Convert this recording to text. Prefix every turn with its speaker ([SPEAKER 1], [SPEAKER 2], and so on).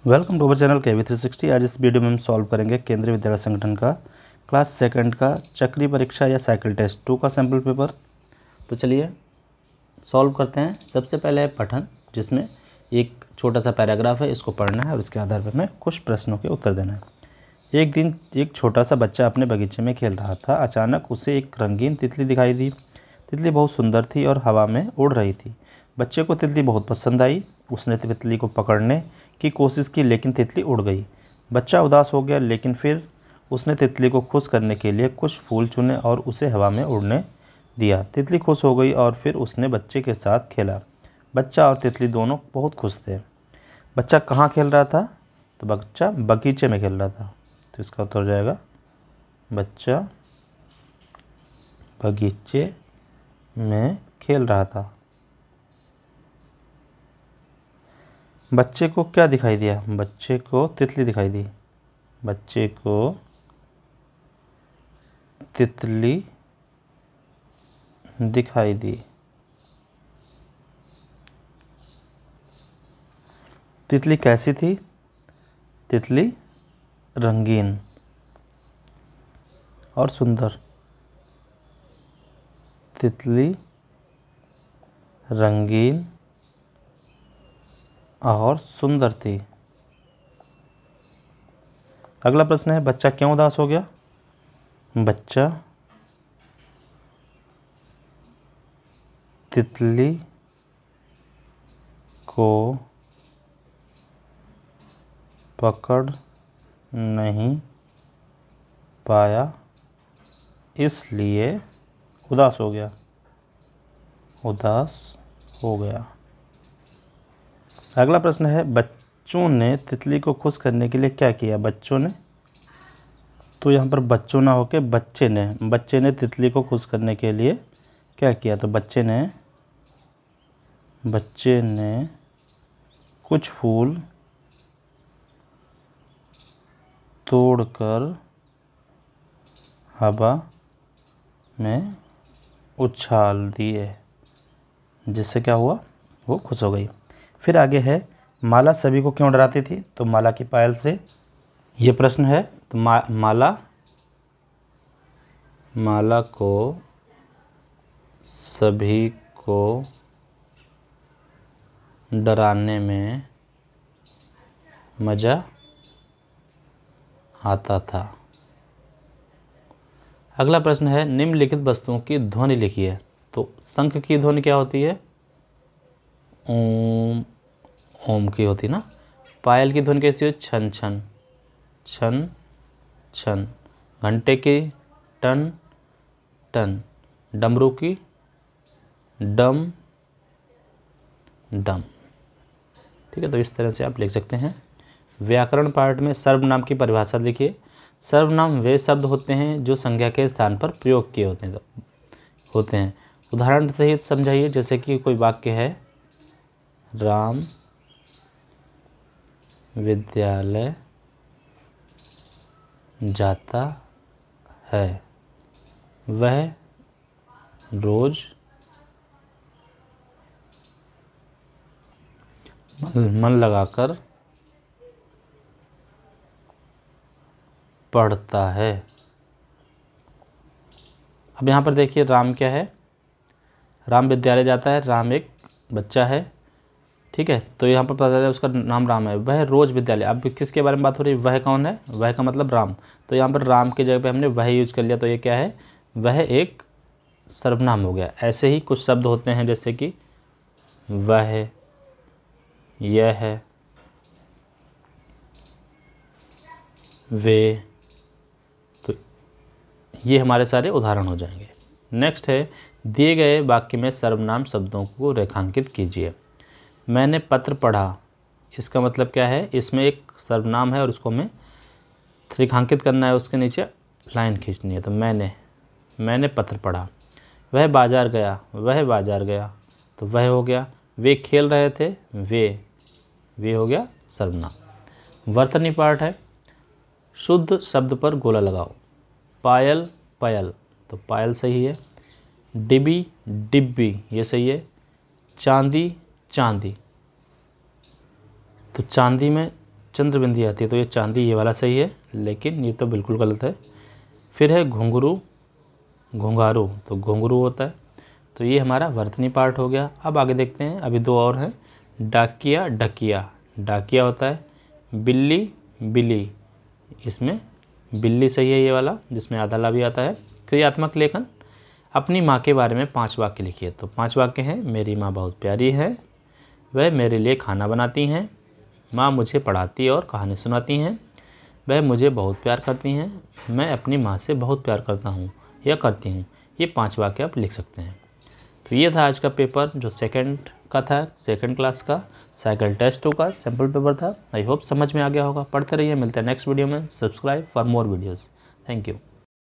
[SPEAKER 1] Welcome to our channel KV360। आज इस video में हम सॉल्व करेंगे केंद्रीय विद्यालय संगठन का क्लास सेकंड का चक्री परीक्षा या साइकिल टेस्ट 2 का सैम्पल पेपर। तो चलिए सॉल्व करते हैं। सबसे पहले है पठन, जिसमें एक छोटा सा पैराग्राफ है, इसको पढ़ना है और इसके आधार पर हमें कुछ प्रश्नों के उत्तर देना है। एक दिन एक छोटा सा बच्चा अपने बगीचे में खेल रहा था। अचानक उसे एक रंगीन तितली दिखाई दी। तितली बहुत सुंदर थी और हवा में उड़ रही थी। बच्चे को तितली बहुत पसंद आई। उसने तितली को पकड़ने की कोशिश की, लेकिन तितली उड़ गई। बच्चा उदास हो गया, लेकिन फिर उसने तितली को खुश करने के लिए कुछ फूल चुने और उसे हवा में उड़ने दिया। तितली खुश हो गई और फिर उसने बच्चे के साथ खेला। बच्चा और तितली दोनों बहुत खुश थे। बच्चा कहाँ खेल रहा था? तो बच्चा बगीचे में खेल रहा था। तो इसका उत्तर हो जाएगा बच्चा बगीचे में खेल रहा था। बच्चे को क्या दिखाई दिया? बच्चे को तितली दिखाई दी। बच्चे को तितली दिखाई दी। तितली कैसी थी? तितली रंगीन और सुंदर। तितली रंगीन और सुंदर थी। अगला प्रश्न है, बच्चा क्यों उदास हो गया? बच्चा तितली को पकड़ नहीं पाया, इसलिए उदास हो गया। उदास हो गया। अगला प्रश्न है, बच्चों ने तितली को खुश करने के लिए क्या किया? बच्चों ने, तो यहाँ पर बच्चों ना होके बच्चे ने तितली को खुश करने के लिए क्या किया? तो बच्चे ने कुछ फूल तोड़कर हवा में उछाल दिए, जिससे क्या हुआ? वो खुश हो गई। फिर आगे है, माला सभी को क्यों डराती थी? तो माला की पायल से ये प्रश्न है। तो माला को सभी को डराने में मज़ा आता था। अगला प्रश्न है, निम्नलिखित वस्तुओं की ध्वनि लिखिए। तो शंख की ध्वनि क्या होती है? ओम। ओम की होती ना। पायल की ध्वनि कैसी हो? छन छन छन छन। घंटे की टन टन। डमरू की डम डम। ठीक है, तो इस तरह से आप लिख सकते हैं। व्याकरण पार्ट में सर्वनाम की परिभाषा लिखिए। सर्वनाम वे शब्द होते हैं जो संज्ञा के स्थान पर प्रयोग किए होते हैं। उदाहरण सहित समझाइए। जैसे कि कोई वाक्य है, राम विद्यालय जाता है, वह रोज मन लगाकर पढ़ता है। अब यहाँ पर देखिए, राम क्या है? राम विद्यालय जाता है। राम एक बच्चा है, ठीक है। तो यहाँ पर पता चला उसका नाम राम है। वह रोज विद्यालय, अब किसके बारे में बात हो रही है? वह कौन है? वह का मतलब राम। तो यहाँ पर राम की जगह पे हमने वह यूज कर लिया, तो ये क्या है? वह एक सर्वनाम हो गया। ऐसे ही कुछ शब्द होते हैं, जैसे कि वह, यह, वे। तो ये हमारे सारे उदाहरण हो जाएंगे। नेक्स्ट है, दिए गए वाक्य में सर्वनाम शब्दों को रेखांकित कीजिए। मैंने पत्र पढ़ा, इसका मतलब क्या है? इसमें एक सर्वनाम है और उसको हमें रेखांकित करना है, उसके नीचे लाइन खींचनी है। तो मैंने पत्र पढ़ा। वह बाजार गया, वह बाजार गया, तो वह हो गया। वे खेल रहे थे, वे हो गया सर्वनाम। वर्तनी पार्ट है, शुद्ध शब्द पर गोला लगाओ। पायल पायल, तो पायल सही है। डिबी डिब्बी, ये सही है। चांदी चांदी, तो चांदी में चंद्र बिंदी आती है तो ये चांदी ये वाला सही है, लेकिन ये तो बिल्कुल गलत है। फिर है घुंघरू घुंघारू, तो घुंघरू होता है, तो ये हमारा वर्तनी पार्ट हो गया। अब आगे देखते हैं, अभी दो और हैं। डाकिया डकिया, डाकिया होता है। बिल्ली बिल्ली, इसमें बिल्ली सही है ये वाला, जिसमें आधा ला भी आता है। क्रियात्मक लेखन, अपनी माँ के बारे में 5 वाक्य लिखिए। तो 5 वाक्य हैं। मेरी माँ बहुत प्यारी है, वह मेरे लिए खाना बनाती हैं, माँ मुझे पढ़ाती और कहानी सुनाती हैं, वह मुझे बहुत प्यार करती हैं, मैं अपनी माँ से बहुत प्यार करता हूँ या करती हूँ। ये 5 वाक्य आप लिख सकते हैं। तो ये था आज का पेपर जो सेकंड का था, सेकंड क्लास का साइकिल टेस्ट 2 का सैम्पल पेपर था। आई होप समझ में आ गया होगा। पढ़ते रहिए, मिलते हैं नेक्स्ट वीडियो में। Subscribe for more videos. Thank you.